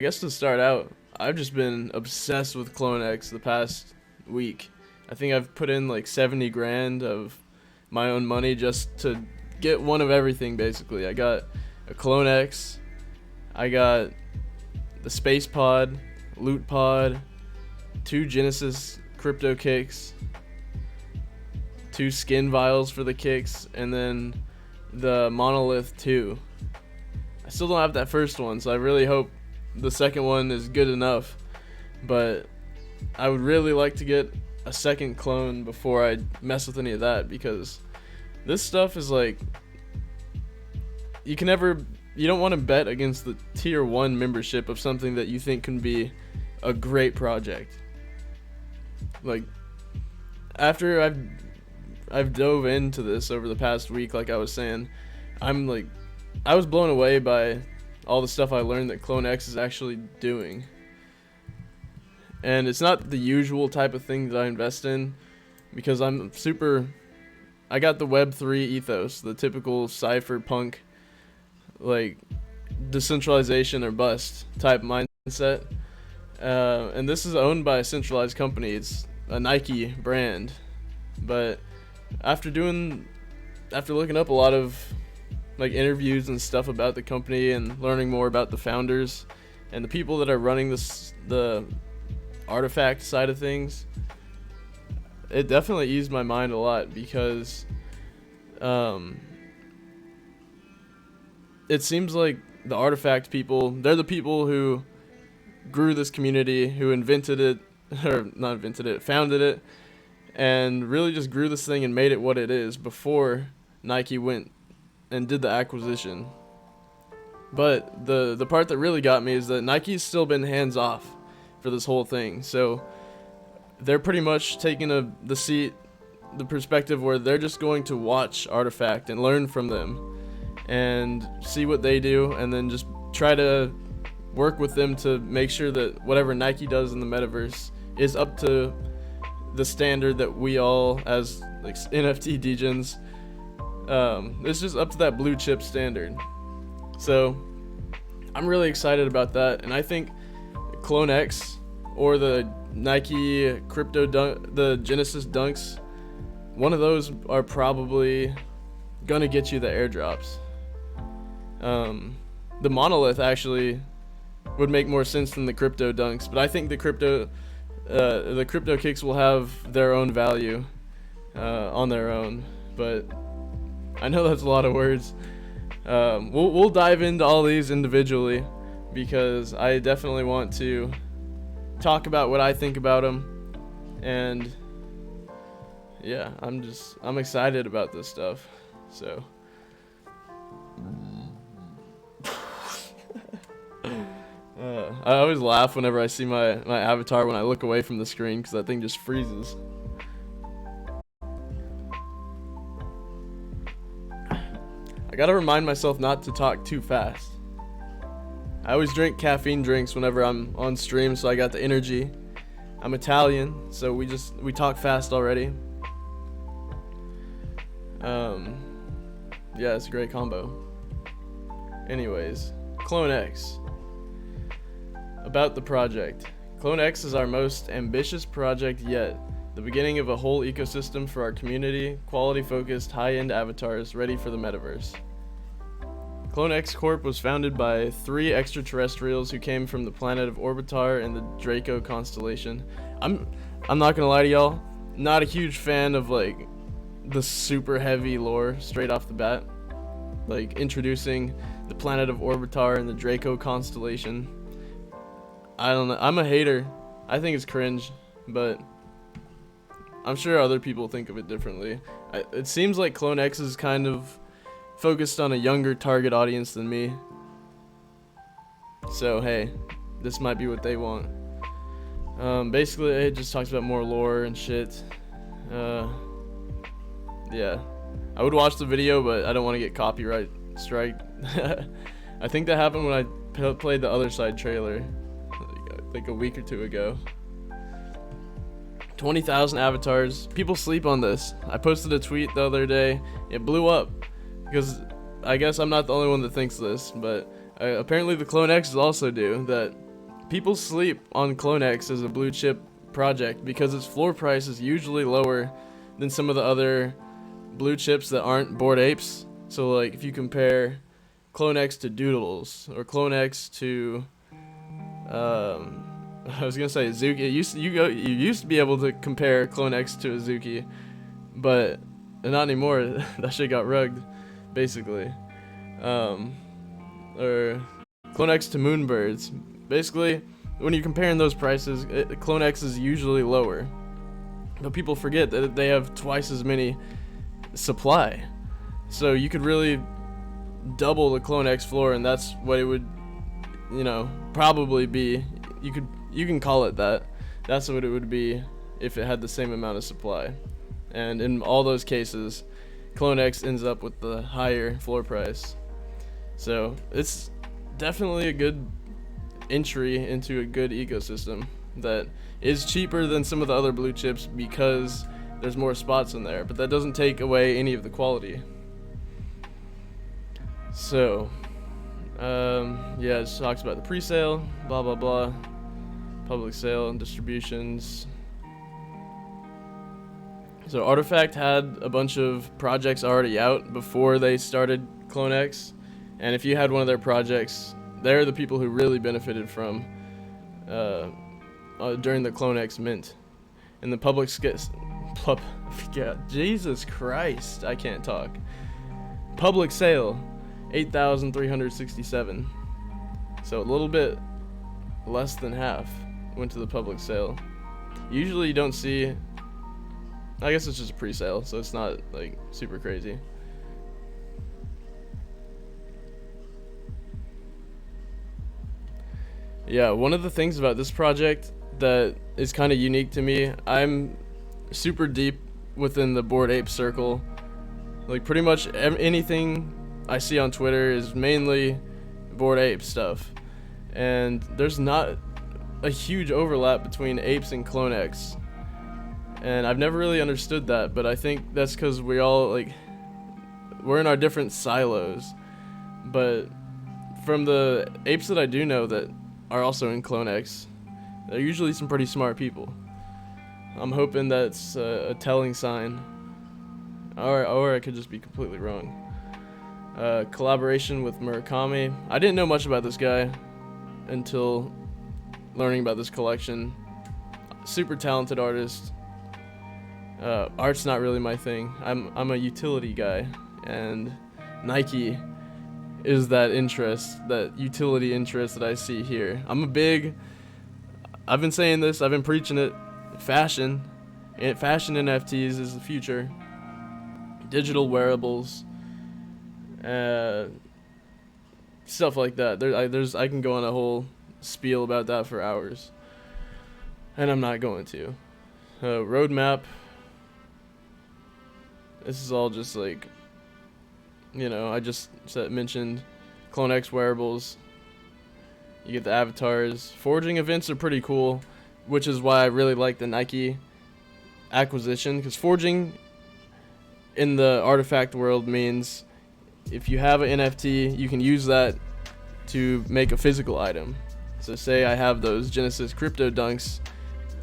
I guess to start out, I've just been obsessed with Clone X the past week. I think I've put in like 70 grand of my own money just to get one of everything basically. I got a Clone X, I got the Space Pod, Loot Pod, two Genesis crypto kicks, two skin vials for the kicks, and then the Monolith 2. I still don't have that first one, so I really hope the second one is good enough. But I would really like to get a second clone before I mess with any of that, because this stuff is like, you don't want to bet against the tier 1 membership of something that you think can be a great project. Like, after I've dove into this over the past week, like I was saying, I was blown away by all the stuff I learned that Clone X is actually doing. And it's not the usual type of thing that I invest in, because I got the Web3 ethos, the typical cypherpunk, like, decentralization or bust type mindset. And this is owned by a centralized company. It's a Nike brand. But after looking up a lot of like interviews and stuff about the company and learning more about the founders and the people that are running the artifact side of things, it definitely eased my mind a lot, because it seems like the artifact people, they're the people who grew this community, who invented it, or not invented it, founded it, and really just grew this thing and made it what it is before Nike went and did the acquisition. But the part that really got me is that Nike's still been hands off for this whole thing. So they're pretty much taking the perspective where they're just going to watch Artifact and learn from them and see what they do, and then just try to work with them to make sure that whatever Nike does in the metaverse is up to the standard that we all, as like NFT degens, it's just up to that blue chip standard. So I'm really excited about that, and I think Clone X or the Nike the Genesis Dunks, one of those are probably gonna get you the airdrops. The Monolith actually would make more sense than the crypto dunks, but I think the crypto kicks will have their own value on their own. But I know that's a lot of words. We'll dive into all these individually, because I definitely want to talk about what I think about them, and yeah, I'm excited about this stuff. So I always laugh whenever I see my avatar when I look away from the screen, because that thing just freezes. I gotta remind myself not to talk too fast. I always drink caffeine drinks whenever I'm on stream, so I got the energy. I'm Italian, so we talk fast already. Yeah, it's a great combo. Anyways, Clone X. About the project. Clone X is our most ambitious project yet. The beginning of a whole ecosystem for our community, quality-focused, high-end avatars ready for the metaverse. Clone X Corp was founded by 3 extraterrestrials who came from the planet of Orbitar and the Draco constellation. I'm not gonna lie to y'all, not a huge fan of like the super heavy lore straight off the bat. Like introducing the planet of Orbitar and the Draco constellation. I don't know, I'm a hater. I think it's cringe, but I'm sure other people think of it differently. It seems like Clone X is kind of focused on a younger target audience than me. So hey, this might be what they want. Basically, it just talks about more lore and shit. Yeah, I would watch the video, but I don't want to get copyright strike. I think that happened when I played the Other Side trailer, like a week or two ago. 20,000 avatars. People sleep on this. I posted a tweet the other day. It blew up, because I guess I'm not the only one that thinks this, but apparently the Clone X's also do, that people sleep on CloneX as a blue chip project because its floor price is usually lower than some of the other blue chips that aren't Bored Apes. So like if you compare CloneX to Doodles or CloneX to I was gonna say Azuki. You used to be able to compare CloneX to Azuki, but not anymore. That shit got rugged, basically. Or CloneX to Moonbirds. Basically, when you're comparing those prices, CloneX is usually lower, but people forget that they have twice as many supply. So you could really double the CloneX floor, and that's what it would, probably be. You can call it that. That's what it would be if it had the same amount of supply. And in all those cases, CloneX ends up with the higher floor price. So it's definitely a good entry into a good ecosystem that is cheaper than some of the other blue chips because there's more spots in there, but that doesn't take away any of the quality. So, it just talks about the pre-sale, blah blah blah, public sale and distributions. So Artifact had a bunch of projects already out before they started CloneX, and if you had one of their projects, they're the people who really benefited from during the CloneX mint. And the public Jesus Christ, I can't talk. Public sale, 8,367. So a little bit less than half went to the public sale. Usually you don't see, I guess it's just a pre-sale, so it's not like super crazy. Yeah, one of the things about this project that is kind of unique to me, I'm super deep within the Bored Ape circle. Like pretty much anything I see on Twitter is mainly Bored Ape stuff. And there's not a huge overlap between apes and CloneX. And I've never really understood that, but I think that's because we're in our different silos. But from the apes that I do know that are also in CloneX, they're usually some pretty smart people. I'm hoping that's a telling sign, or I could just be completely wrong. Collaboration with Murakami. I didn't know much about this guy until learning about this collection. Super talented artist. Art's not really my thing. I'm a utility guy, and Nike is that interest, that utility interest that I see here. I've been saying this, I've been preaching it. Fashion NFTs is the future. Digital wearables, stuff like that. I can go on a whole spiel about that for hours, and I'm not going to. Roadmap. This is all just like, I just mentioned CloneX wearables. You get the avatars. Forging events are pretty cool, which is why I really like the Nike acquisition, because forging in the artifact world means if you have an NFT, you can use that to make a physical item. So say I have those Genesis crypto dunks,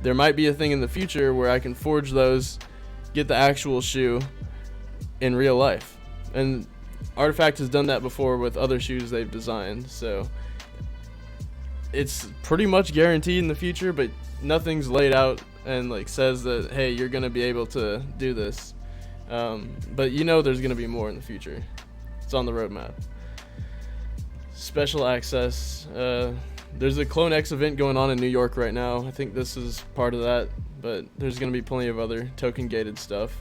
there might be a thing in the future where I can forge those, get the actual shoe in real life. And Artifact has done that before with other shoes they've designed, so it's pretty much guaranteed in the future, but nothing's laid out and says that, hey, you're gonna be able to do this. But there's gonna be more in the future. It's on the roadmap. Special access. There's a CloneX event going on in New York right now. I think this is part of that, but there's gonna be plenty of other token gated stuff.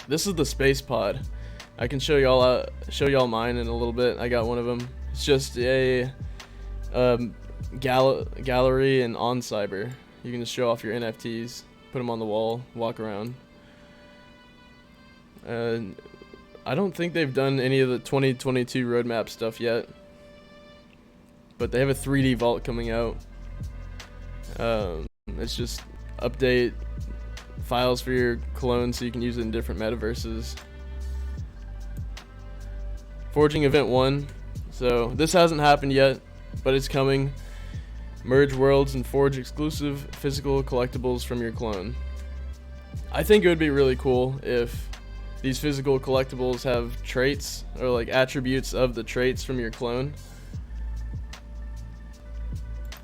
This is the space pod. I can show y'all mine in a little bit. I got one of them. It's just a gallery and on Cyber. You can just show off your NFTs, put them on the wall, walk around. And I don't think they've done any of the 2022 roadmap stuff yet, but they have a 3D vault coming out. It's just update files for your clone so you can use it in different metaverses. Forging event 1. So this hasn't happened yet, but it's coming. merge worlds, and forge exclusive physical collectibles from your clone. I think it would be really cool if these physical collectibles have traits or like attributes of the traits from your clone.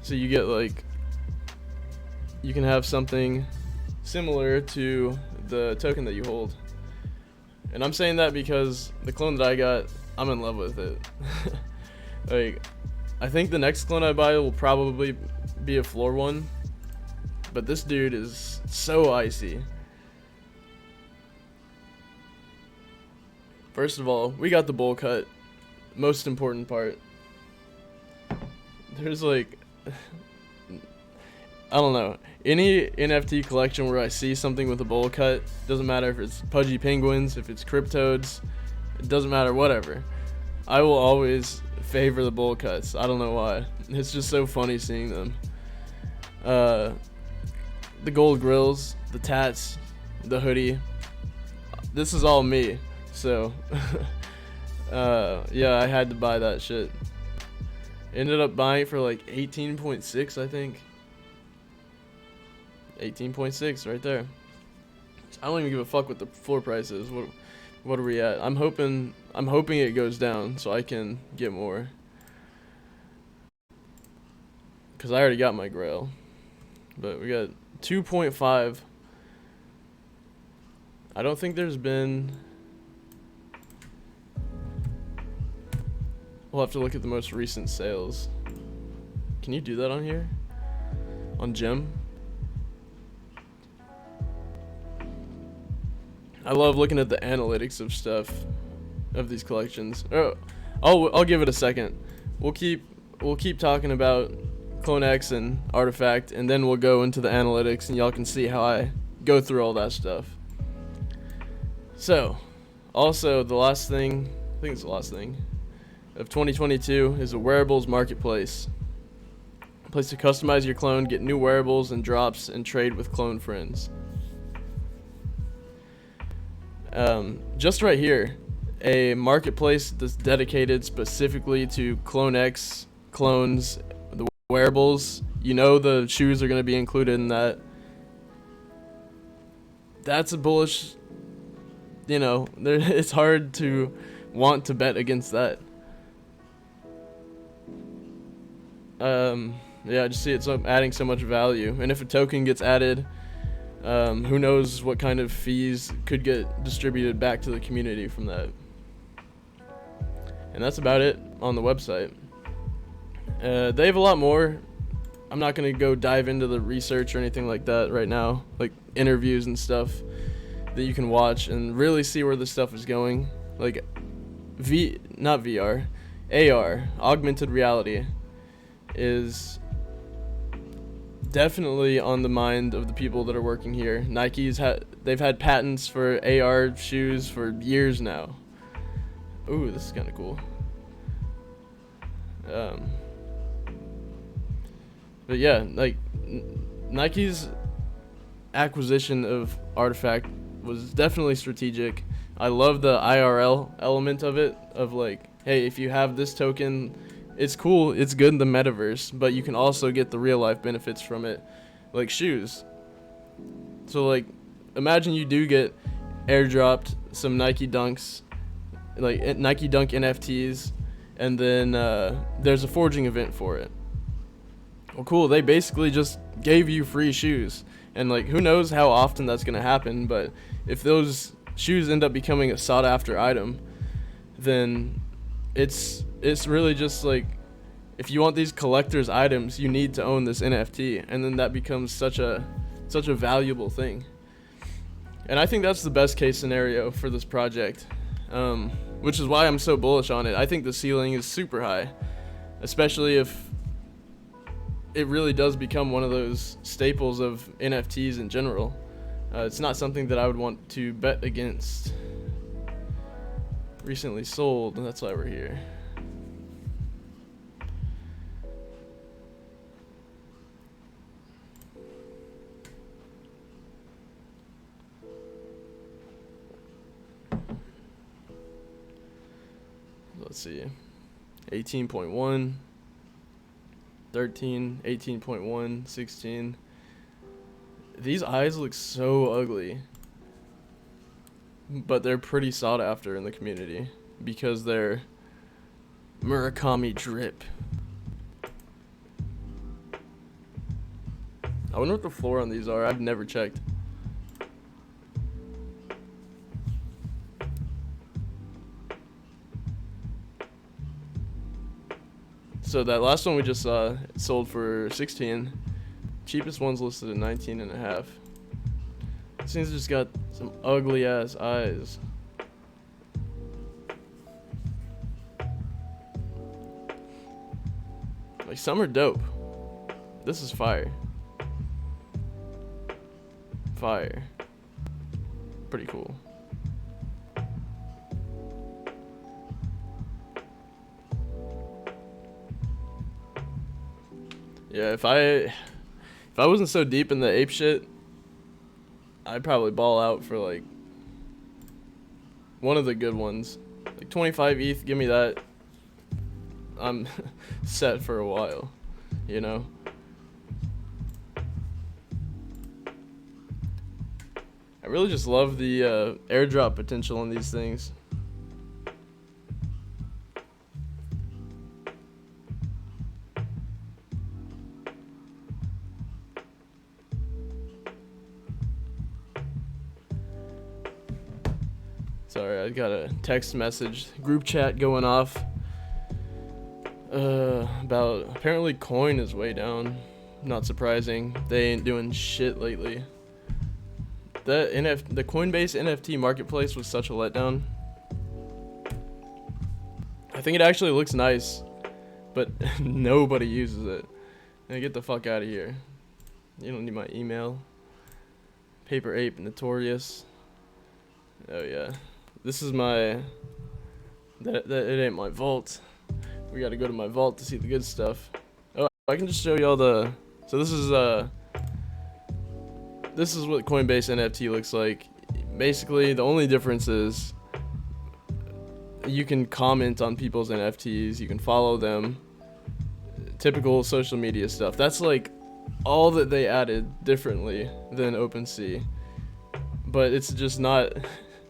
So you get like, you can have something similar to the token that you hold. And I'm saying that because the clone that I got, I'm in love with it. Like, I think the next clone I buy will probably be a floor one, but this dude is so icy. First of all, we got the bowl cut. Most important part. There's like, I don't know, any NFT collection where I see something with a bowl cut, doesn't matter if it's Pudgy Penguins, if it's Cryptodes, it doesn't matter, whatever. I will always favor the bowl cuts. I don't know why. It's just so funny seeing them. The gold grills, the tats, the hoodie. This is all me. So, yeah, I had to buy that shit. Ended up buying it for like 18.6, I think. 18.6 right there. I don't even give a fuck what the floor price is. What are we at? I'm hoping it goes down so I can get more. Cause I already got my grail. But we got 2.5. I don't think there's been. We'll have to look at the most recent sales. Can you do that on here? On Gem? I love looking at the analytics of stuff, of these collections. Oh, I'll give it a second. We'll keep talking about Clone X and Artifact, and then we'll go into the analytics, and y'all can see how I go through all that stuff. So, also the last thing, I think it's the last thing, of 2022 is a wearables marketplace. A place to customize your clone, get new wearables and drops, and trade with clone friends. Just right here, a marketplace that's dedicated specifically to Clone X, clones, the wearables. You know the shoes are going to be included in that. That's a bullish, you know, it's hard to want to bet against that. Yeah, I just see it's adding so much value. And if a token gets added, who knows what kind of fees could get distributed back to the community from that. And that's about it on the website. They have a lot more. I'm not going to go dive into the research or anything like that right now, like interviews and stuff that you can watch and really see where this stuff is going. Like not VR, AR, augmented reality, is definitely on the mind of the people that are working here. They've had patents for AR shoes for years now. Ooh, this is kind of cool. But yeah, like Nike's acquisition of Artifact was definitely strategic. I love the IRL element of it, of like, hey, if you have this token, it's cool, it's good in the metaverse, but you can also get the real life benefits from it, like shoes. So like, imagine you do get airdropped some Nike Dunks, like Nike Dunk NFTs, and then there's a forging event for it. Well, cool, they basically just gave you free shoes. And like, who knows how often that's gonna happen, but if those shoes end up becoming a sought after item, then it's really just like, if you want these collector's items, you need to own this NFT, and then that becomes such a valuable thing. And I think that's the best case scenario for this project, which is why I'm so bullish on it. I think the ceiling is super high, especially if it really does become one of those staples of NFTs in general. It's not something that I would want to bet against. Recently sold, and that's why we're here. Let's see. 18.1. 13, 18.1, 16. These eyes look so ugly, but they're pretty sought after in the community because they're Murakami drip. I wonder what the floor on these are. I've never checked. So that last one we just saw sold for 16. Cheapest one's listed at 19 and a half. This thing's just got some ugly ass eyes. Like, some are dope. This is fire. Fire. Pretty cool. Yeah, if I wasn't so deep in the ape shit, I'd probably ball out for like one of the good ones. Like 25 ETH, give me that. I'm set for a while, you know? I really just love the airdrop potential on these things. Sorry, I got a text message, group chat going off about apparently coin is way down. Not surprising. They ain't doing shit lately. The Coinbase NFT marketplace was such a letdown. I think it actually looks nice, but nobody uses it. Now get the fuck out of here. You don't need my email. Paper Ape Notorious. Oh yeah. This is my, it ain't my vault. We gotta go to my vault to see the good stuff. Oh, I can just show y'all so this is what Coinbase NFT looks like. Basically, the only difference is you can comment on people's NFTs, you can follow them, typical social media stuff. That's like all that they added differently than OpenSea. But it's just not,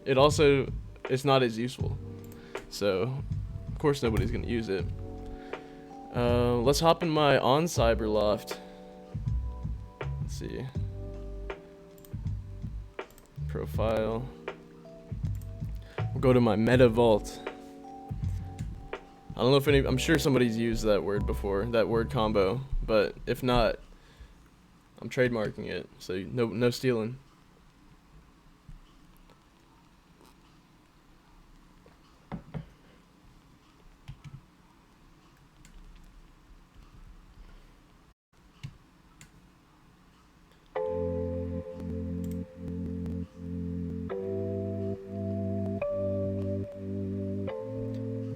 it's not as useful. So, of course nobody's gonna use it. Let's hop in my on Cyberloft. Let's see. Profile. We'll go to my Meta Vault. I don't know if I'm sure somebody's used that word before, that word combo, but if not, I'm trademarking it, so no stealing.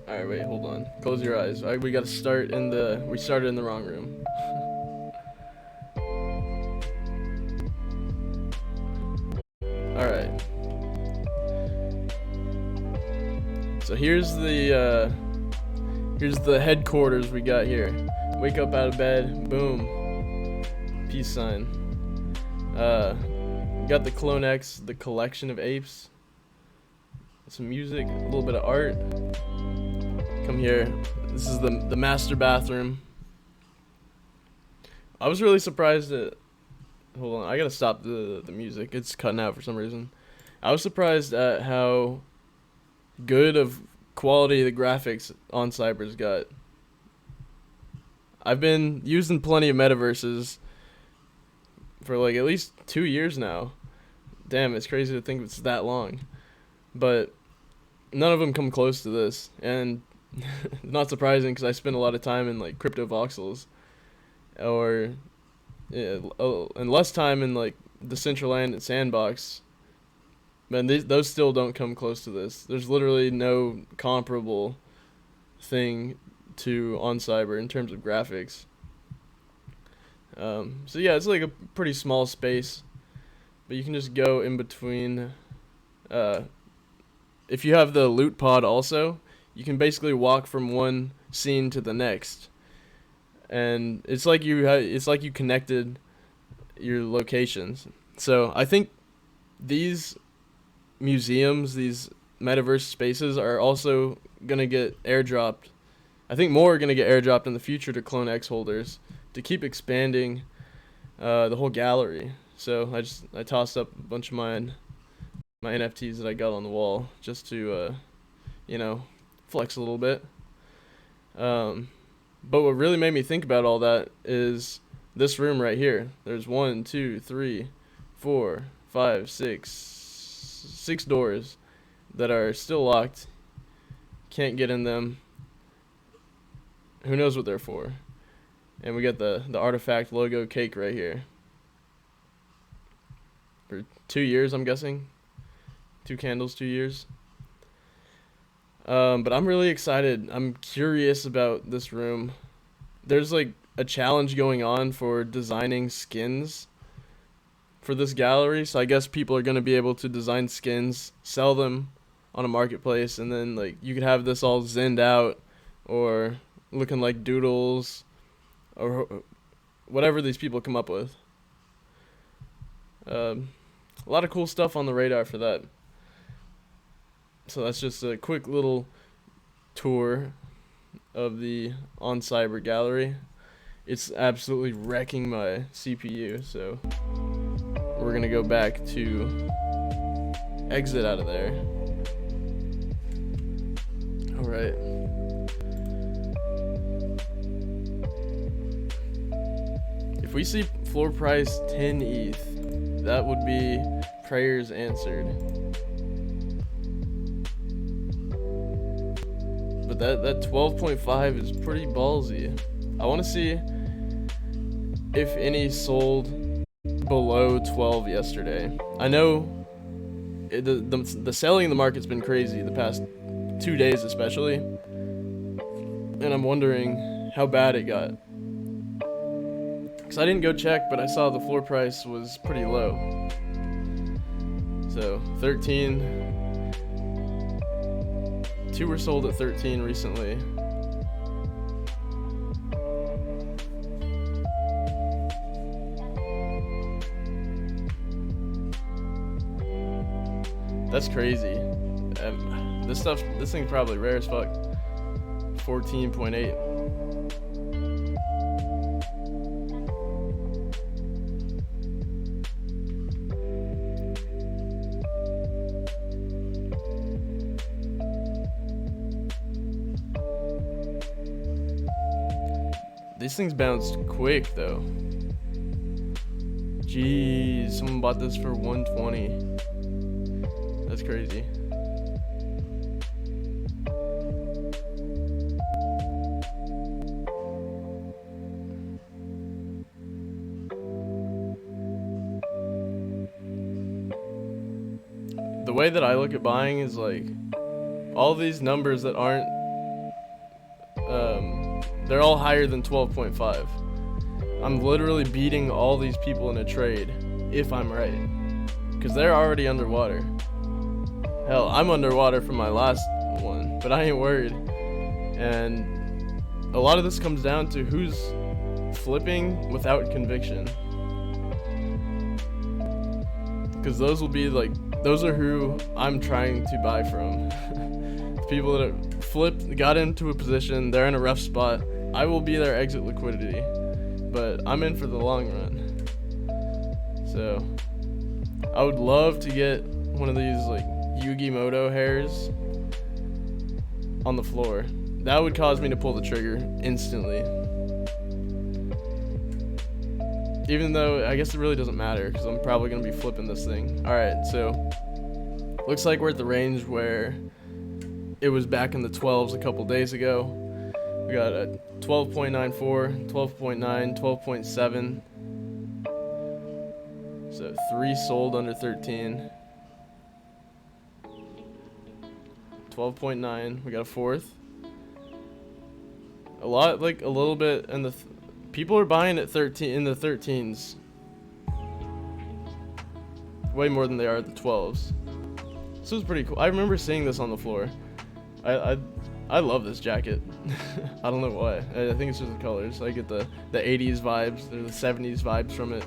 Alright, wait, hold on. Close your eyes. Alright, we gotta start we started in the wrong room. Alright. So here's the headquarters we got here. Wake up out of bed, boom. Peace sign. We got the Clone X, the collection of apes. Some music, a little bit of art. Come here. This is the master bathroom. I was really surprised at. Hold on, I gotta stop the music. It's cutting out for some reason. I was surprised at how good of quality the graphics on Cyber's got. I've been using plenty of metaverses for like at least 2 years now. Damn, it's crazy to think it's that long. But none of them come close to this, and not surprising because I spend a lot of time in like crypto voxels, or and less time in like Decentraland and Sandbox. Man, those still don't come close to this. There's literally no comparable thing to on Cyber in terms of graphics. So yeah, it's like a pretty small space, but you can just go in between. If you have the loot pod also, you can basically walk from one scene to the next. and it's like you connected your locations. So I think these museums, these metaverse spaces, are also gonna get airdropped. I think more are gonna get airdropped in the future to Clone X holders to keep expanding the whole gallery. So I tossed up a bunch of my NFTs that I got on the wall just to flex a little bit. But what really made me think about all that is this room right here. There's 1, 2, 3, 4, 5, 6 doors that are still locked. Can't get in them. Who knows what they're for? And we got the artifact logo cake right here. For 2 years, I'm guessing. 2 candles, 2 years. But I'm really excited. I'm curious about this room. There's like a challenge going on for designing skins for this gallery. So I guess people are going to be able to design skins, sell them on a marketplace, and then like you could have this all zinned out or looking like doodles or whatever these people come up with. A lot of cool stuff on the radar for that. So that's just a quick little tour of the On Cyber gallery. It's absolutely wrecking my CPU, so we're gonna go back to exit out of there. Alright. If we see floor price 10 ETH, that would be prayers answered. But that 12.5 is pretty ballsy. I want to see if any sold below 12 yesterday. I know the selling in the market's been crazy the past 2 days especially, and I'm wondering how bad it got. Because I didn't go check, but I saw the floor price was pretty low. So 13. 2 were sold at 13 recently. That's crazy. This thing's probably rare as fuck. 14.8. These things bounced quick though. Jeez, someone bought this for 120. That's crazy. The way that I look at buying is like all these numbers that aren't they're all higher than 12.5. I'm literally beating all these people in a trade if I'm right, because they're already underwater. Hell, I'm underwater from my last one, but I ain't worried. And a lot of this comes down to who's flipping without conviction, because those are who I'm trying to buy from. The people that have flipped, got into a position, they're in a rough spot. I will be their exit liquidity, but I'm in for the long run. So I would love to get one of these like Yu-Gi-Moto hairs on the floor. That would cause me to pull the trigger instantly. Even though I guess it really doesn't matter, because I'm probably going to be flipping this thing. Alright, so looks like we're at the range where it was back in the 12s a couple days ago. We got a 12.94, 12.9, 12.7. So 3 sold under 13. 12.9. We got a 4th. A little bit, and people are buying at 13 in the 13s. Way more than they are at the 12s. This was pretty cool. I remember seeing this on the floor. I love this jacket. I don't know why. I think it's just the colors. I get the 80s vibes or the 70s vibes from it.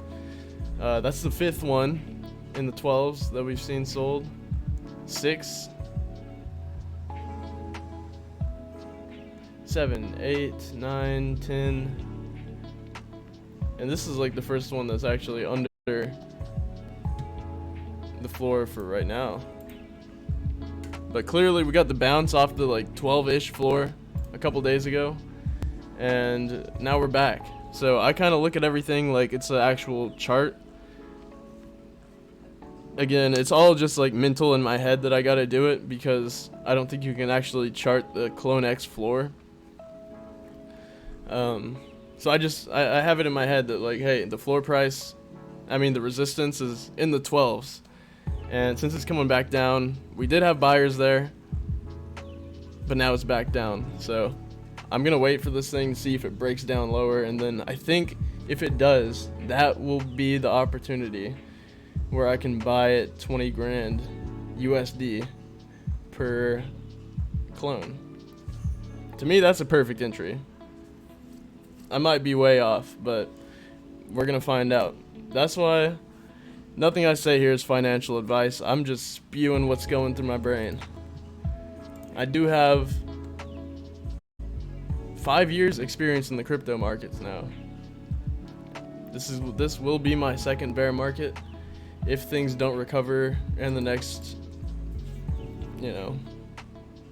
That's the 5th one in the 12s that we've seen sold. 6, 7, 8, 9, 10. And this is like the first one that's actually under the floor for right now. But clearly we got the bounce off the like 12-ish floor a couple days ago, and now we're back. So I kind of look at everything like it's an actual chart. Again, it's all just like mental in my head that I gotta do it, because I don't think you can actually chart the Clone X floor. So I have it in my head that like, hey, the floor price, the resistance is in the 12s. And since it's coming back down, we did have buyers there, but now it's back down. So I'm going to wait for this thing to see if it breaks down lower. And then I think if it does, that will be the opportunity where I can buy it 20 grand USD per clone. To me, that's a perfect entry. I might be way off, but we're going to find out. That's why nothing I say here is financial advice. I'm just spewing what's going through my brain. I do have 5 years experience in the crypto markets now. This will be my second bear market if things don't recover in the next,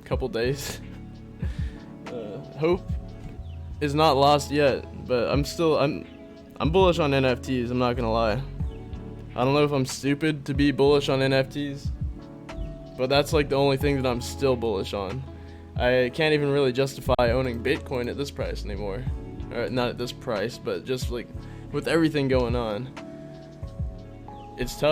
couple days. Hope is not lost yet, but I'm bullish on NFTs. I'm not gonna lie. I don't know if I'm stupid to be bullish on NFTs, but that's like the only thing that I'm still bullish on. I can't even really justify owning Bitcoin at this price anymore. Or not at this price, but just like with everything going on, it's tough.